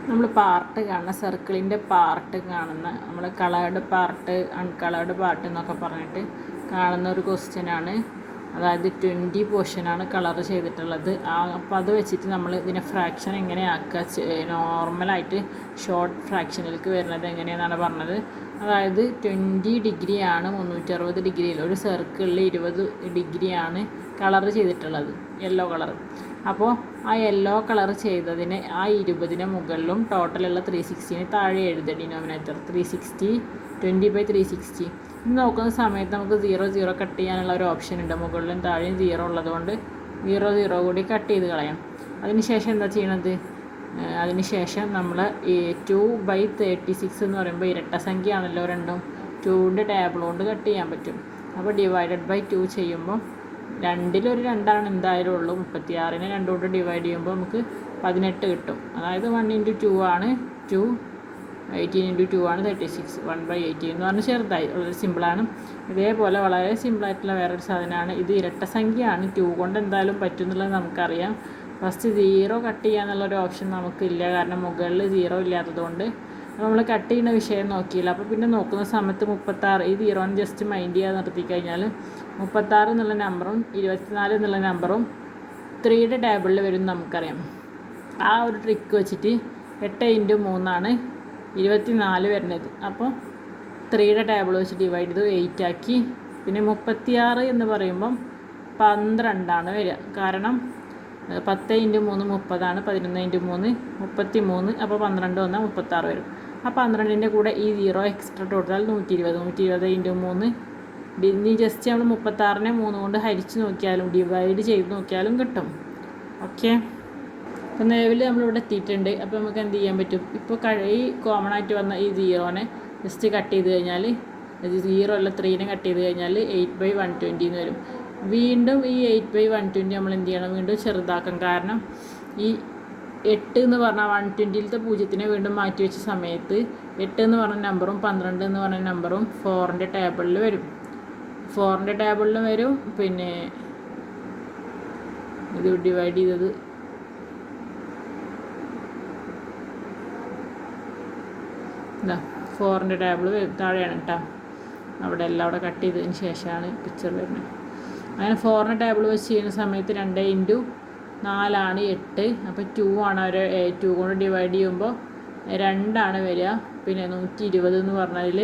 നമ്മൾ പാർട്ട് കാണുന്ന സർക്കിളിൻ്റെ പാർട്ട് കാണുന്ന നമ്മൾ കളേർഡ് പാർട്ട് അൺകളേർഡ് പാർട്ട് എന്നൊക്കെ പറഞ്ഞിട്ട് കാണുന്ന ഒരു ക്വസ്റ്റ്യനാണ്. അതായത് 20 പോർഷനാണ് കളർ ചെയ്തിട്ടുള്ളത്. അപ്പോൾ അത് വെച്ചിട്ട് നമ്മൾ ഇതിനെ ഫ്രാക്ഷൻ എങ്ങനെ ആക്കുക, നോർമലായിട്ട് ഷോർട്ട് ഫ്രാക്ഷനിലേക്ക് വരുന്നത് എങ്ങനെയെന്നാണ് പറഞ്ഞത്. അതായത് 20 ഡിഗ്രിയാണ് 360 ഡിഗ്രിയിൽ, ഒരു സർക്കിളിൽ 20 ഡിഗ്രിയാണ് കളർ ചെയ്തിട്ടുള്ളത്, യെല്ലോ കളർ. അപ്പോൾ ആ യെല്ലോ കളർ ചെയ്തതിന് ആ 20ന് മുകളിലും ടോട്ടലുള്ള 360ന് താഴെ എഴുതുക. ഡിനോമിനേറ്റർ 360, 20/360. ഇത് നോക്കുന്ന സമയത്ത് നമുക്ക് 0 കട്ട് ചെയ്യാനുള്ള ഒരു ഓപ്ഷൻ ഉണ്ട്. മുകളിലും താഴെയും 0 ഉള്ളതുകൊണ്ട് 0 കൂടി കട്ട് ചെയ്ത് കളയാം. അതിനുശേഷം എന്താ ചെയ്യണത്? അതിനുശേഷം നമ്മൾ 2/36 എന്ന് പറയുമ്പോൾ ഇരട്ട സംഖ്യ ആണല്ലോ രണ്ടും. 2ൻ്റെ ടേബിൾ കൊണ്ട് കട്ട് ചെയ്യാൻ പറ്റും. അപ്പോൾ ഡിവൈഡഡ്/2 ചെയ്യുമ്പോൾ രണ്ടിലൊരു 2 എന്തായാലും ഉള്ളൂ. 36നെ 2 കൊണ്ട് ഡിവൈഡ് ചെയ്യുമ്പോൾ നമുക്ക് 18 കിട്ടും. അതായത് 1 × 2 ആണ് 2, 18 × 2 ആണ് 36. 1/18 എന്ന് പറഞ്ഞാൽ ചെറുതായി, വളരെ സിമ്പിളാണ്. ഇതേപോലെ വളരെ സിമ്പിളായിട്ടുള്ള വേറൊരു സാധനമാണ് ഇത്. ഇരട്ട സംഖ്യയാണ്, 2 കൊണ്ട് എന്തായാലും പറ്റും എന്നുള്ളത് നമുക്കറിയാം. ഫസ്റ്റ് 0 കട്ട് ചെയ്യാന്നുള്ളൊരു ഓപ്ഷൻ നമുക്കില്ല, കാരണം മുകളിൽ 0 ഇല്ലാത്തതുകൊണ്ട് നമ്മൾ കട്ട് ചെയ്യുന്ന വിഷയം നോക്കിയില്ല. അപ്പോൾ പിന്നെ നോക്കുന്ന സമയത്ത് 36, ഈ 0 ജസ്റ്റ് മൈൻഡ് ചെയ്യാതെ നിർത്തി കഴിഞ്ഞാൽ 36 എന്നുള്ള നമ്പറും 24 എന്നുള്ള നമ്പറും 3യുടെ ടേബിളിൽ വരും നമുക്കറിയാം. ആ ഒരു ട്രിക്ക് വെച്ചിട്ട് 8 × 3 ആണ് 24 വരുന്നത്. അപ്പോൾ 3യുടെ ടേബിൾ വെച്ച് ഡിവൈഡ് ചെയ്ത് 8 ആക്കി. പിന്നെ 36 എന്ന് പറയുമ്പം 12 വരിക, കാരണം 10 × 3 30ആണ്, 11 × 3 33. അപ്പോൾ 12 വന്നാൽ 36 വരും. ആ 12ൻ്റെ കൂടെ ഈ 0 എക്സ്ട്രാ ടോട്ടൽ 120. 120 × 3. ഇനി ജസ്റ്റ് നമ്മൾ 36നെ 3 കൊണ്ട് ഹരിച്ച് നോക്കിയാലും ഡിവൈഡ് ചെയ്ത് നോക്കിയാലും കിട്ടും. ഓക്കെ, അപ്പോൾ നിലവിൽ നമ്മളിവിടെ എത്തിയിട്ടുണ്ട്. അപ്പോൾ നമുക്ക് എന്ത് ചെയ്യാൻ പറ്റും? ഇപ്പോൾ ഈ കോമൺ ആയിട്ട് വന്ന ഈ 0നെ ജസ്റ്റ് കട്ട് ചെയ്ത് കഴിഞ്ഞാൽ 0 അല്ല 3നെ കട്ട് ചെയ്ത് കഴിഞ്ഞാൽ 8/120 എന്ന് വരും. വീണ്ടും ഈ 8/120 നമ്മൾ എന്ത് ചെയ്യണം? വീണ്ടും ചെറുതാക്കാം. കാരണം ഈ 8 എന്ന് പറഞ്ഞാൽ 120ത്തെ 0നെ വീണ്ടും മാറ്റി വെച്ച സമയത്ത് 8 എന്ന് പറഞ്ഞ നമ്പറും 12 എന്ന് പറഞ്ഞ നമ്പറും 4ൻ്റെ ടേബിളിൽ വരും. 4ൻ്റെ ടേബിളിൽ വരും. പിന്നെ ഇത് ഡിവൈഡ് ചെയ്തത് ഇതാ 4ൻ്റെ ടേബിൾ താഴെയാണ് കേട്ടോ. അവിടെ എല്ലാം അവിടെ കട്ട് ചെയ്തതിന് ശേഷമാണ് പിക്ചർ വരുന്നത്. അങ്ങനെ 4ൻ്റെ ടേബിൾ വെച്ച് ചെയ്യുന്ന സമയത്ത് 2 × 4 ആണ് 8. അപ്പോൾ 2 ആണ്. ഒരു 2 കൊണ്ട് ഡിവൈഡ് ചെയ്യുമ്പോൾ 2 ആണ് വരിക. പിന്നെ 120 എന്ന് പറഞ്ഞതിൽ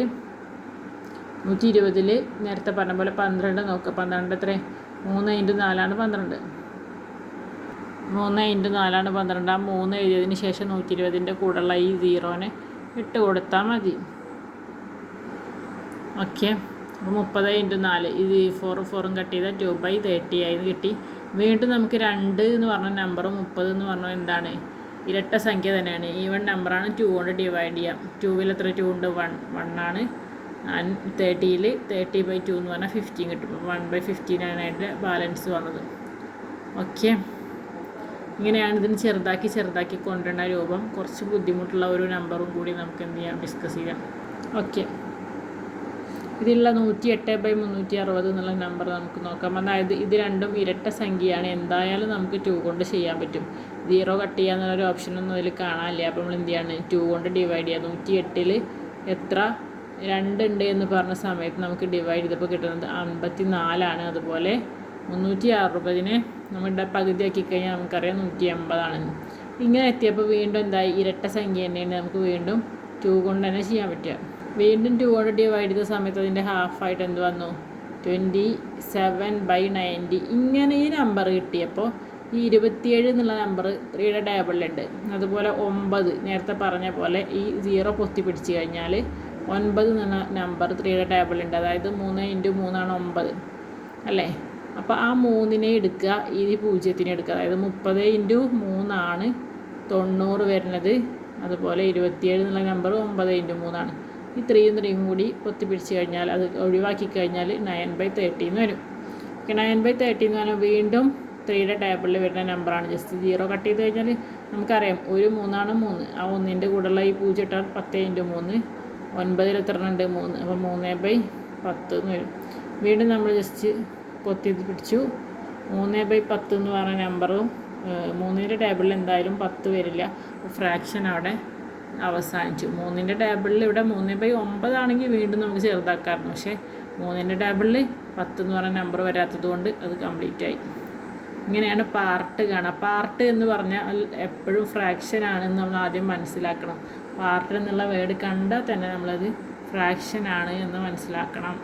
120ൽ നേരത്തെ പറഞ്ഞ പോലെ 12 നോക്കുക. 12 എത്ര? 3 × 4 ആണ് 12. 3 × 4 ആണ് 12. ആ 3 എഴുതിയതിന് ശേഷം 120ൻ്റെ കൂടെയുള്ള ഈ 0നെ ഇട്ട് കൊടുത്താൽ മതി. ഓക്കെ, അപ്പോൾ 30 × 4 ഇത് 4 കട്ട് ചെയ്താൽ 2/30 ആയി കിട്ടി. വീണ്ടും നമുക്ക് 2 എന്ന് പറഞ്ഞ നമ്പറും 30 എന്ന് പറഞ്ഞാൽ എന്താണ്? ഇരട്ട സംഖ്യ തന്നെയാണ്. ഈവൺ നമ്പറാണ്. 2 കൊണ്ട് ഡിവൈഡ് ചെയ്യാം. 2ൽ എത്ര 2 ഉണ്ട്? 1 ആണ്. 30ൽ 30/2 എന്ന് പറഞ്ഞാൽ 15 കിട്ടും. 1/15 ആണ് അതിൻ്റെ ബാലൻസ് വന്നത്. ഓക്കെ, ഇങ്ങനെയാണ് ഇതിന് ചെറുതാക്കി കൊണ്ടുവരുന്ന രൂപം. കുറച്ച് ബുദ്ധിമുട്ടുള്ള ഒരു നമ്പറും കൂടി നമുക്ക് എന്ത് ചെയ്യാം? ഡിസ്കസ് ചെയ്യാം. ഓക്കെ, ഇതിലുള്ള 108/360 എന്നുള്ള നമ്പർ നമുക്ക് നോക്കാം. അതായത് ഇത് രണ്ടും ഇരട്ട സംഖ്യയാണ്. എന്തായാലും നമുക്ക് 2 കൊണ്ട് ചെയ്യാൻ പറ്റും. 0 കട്ട് ചെയ്യാന്നുള്ളൊരു ഓപ്ഷനൊന്നും അതിൽ കാണാനില്ല. അപ്പോൾ നമ്മൾ എന്ത് ചെയ്യാണ്? 2 കൊണ്ട് ഡിവൈഡ് ചെയ്യുക. 108ൽ എത്ര 2 ഉണ്ട് എന്ന് പറഞ്ഞ സമയത്ത് നമുക്ക് ഡിവൈഡ് ചെയ്തപ്പോൾ കിട്ടുന്നത് 54 ആണ്. അതുപോലെ 360നെ നമ്മുടെ പകുതിയാക്കി കഴിഞ്ഞാൽ നമുക്കറിയാം 180 ആണെന്ന്. ഇങ്ങനെ എത്തിയപ്പോൾ വീണ്ടും എന്തായി? ഇരട്ട സംഖ്യ തന്നെയാണ്. നമുക്ക് വീണ്ടും 2 കൊണ്ട് തന്നെ ചെയ്യാൻ പറ്റുക. വീണ്ടും 2 കൊണ്ട് ഡിവൈഡ് ചെയ്ത സമയത്ത് അതിൻ്റെ ഹാഫായിട്ട് എന്ത് വന്നു? 27/90. ഇങ്ങനെ ഈ നമ്പർ കിട്ടിയപ്പോൾ ഈ 27 എന്നുള്ള നമ്പർ 3യുടെ ടേബിളിലുണ്ട്. അതുപോലെ 9, നേരത്തെ പറഞ്ഞ പോലെ ഈ 0 പൊത്തി പിടിച്ച് കഴിഞ്ഞാൽ 9 എന്നുള്ള നമ്പർ 3യുടെ ടേബിളുണ്ട്. അതായത് 3 × 3 ആണ് 9 അല്ലേ? അപ്പോൾ ആ 3നെ എടുക്കുക, ഈ 0നെ എടുക്കുക. അതായത് 30 × 3 ആണ് 90 വരുന്നത്. അതുപോലെ 27 എന്നുള്ള നമ്പർ 9 × 3 ആണ്. ഈ 3 കൂടി പൊത്തി പിടിച്ച് കഴിഞ്ഞാൽ അത് ഒഴിവാക്കി കഴിഞ്ഞാൽ 9/30 എന്ന് വരും. 9/30 എന്ന് പറഞ്ഞാൽ വീണ്ടും 3യുടെ ടേബിളിൽ വരുന്ന നമ്പറാണ്. ജസ്റ്റ് 0 കട്ട് ചെയ്ത് കഴിഞ്ഞാൽ നമുക്കറിയാം ഒരു 3 ആണ് 3. ആ 1ൻ്റെ കൂടെയുള്ള ഈ 0 ഇട്ടാൽ 10 × 3 9ൽ എത്ര ഉണ്ട്? 3. അപ്പോൾ 3/10 എന്ന് വരും. വീണ്ടും നമ്മൾ ജസ്റ്റ് പൊത്തി പിടിച്ചു. 3/10 എന്ന് പറഞ്ഞ നമ്പറും 3ൻ്റെ ടേബിളിൽ എന്തായാലും 10 വരില്ല. ഫ്രാക്ഷൻ അവിടെ അവസാനിച്ചു. 3ൻ്റെ ടേബിളിൽ ഇവിടെ 3/9 ആണെങ്കിൽ വീണ്ടും നമുക്ക് ചെറുതാക്കാറുണ്ട്. പക്ഷേ 3ൻ്റെ ടേബിളിൽ 10 എന്ന് പറയുന്ന നമ്പർ വരാത്തത് കൊണ്ട് അത് കംപ്ലീറ്റ് ആയി. ഇങ്ങനെയാണ് പാർട്ട് കാണുക. പാർട്ട് എന്ന് പറഞ്ഞാൽ എപ്പോഴും ഫ്രാക്ഷൻ ആണെന്ന് നമ്മൾ ആദ്യം മനസ്സിലാക്കണം. പാർട്ട് എന്നുള്ള വേർഡ് കണ്ടാൽ തന്നെ നമ്മളത് ഫ്രാക്ഷൻ ആണ് എന്ന് മനസ്സിലാക്കണം.